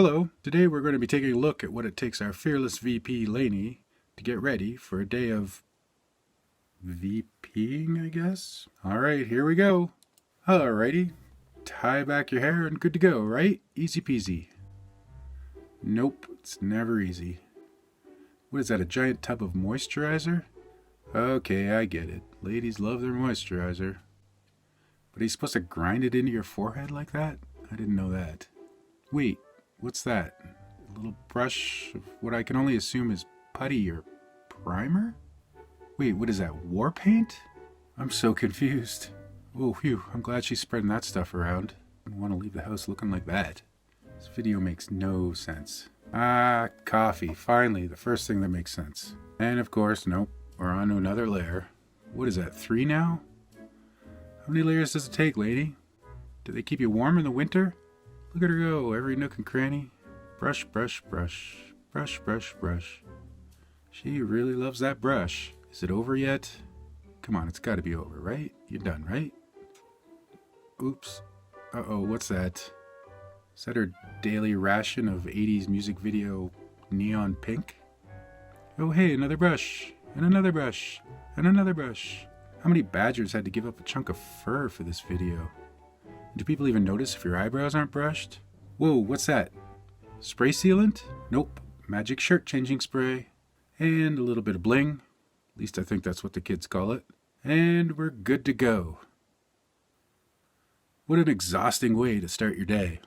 Hello, today we're going to be taking a look at what it takes our fearless VP Lainey to get ready for a day of VPing, I guess? Alright, here we go. Alrighty, tie back your hair and good to go, right? Easy peasy. Nope, it's never easy. What is that, a giant tub of moisturizer? Okay, I get it. Ladies love their moisturizer. But are you supposed to grind it into your forehead like that? I didn't know that. Wait. What's that? A little brush of what I can only assume is putty or primer? Wait, what is that, war paint? I'm so confused. Oh, phew, I'm glad she's spreading that stuff around. I don't want to leave the house looking like that. This video makes no sense. Ah, coffee. Finally, the first thing that makes sense. And of course, nope, we're on to another layer. What is that, 3 now? How many layers does it take, lady? Do they keep you warm in the winter? Look at her go, every nook and cranny. Brush, brush, brush. Brush, brush, brush. She really loves that brush. Is it over yet? Come on, it's gotta be over, right? You're done, right? Oops. Uh-oh, what's that? Is that her daily ration of 80s music video neon pink? Oh hey, another brush. And another brush. And another brush. How many badgers had to give up a chunk of fur for this video? Do people even notice if your eyebrows aren't brushed? Whoa, what's that? Spray sealant? Nope. Magic shirt changing spray. And a little bit of bling. At least I think that's what the kids call it. And we're good to go. What an exhausting way to start your day.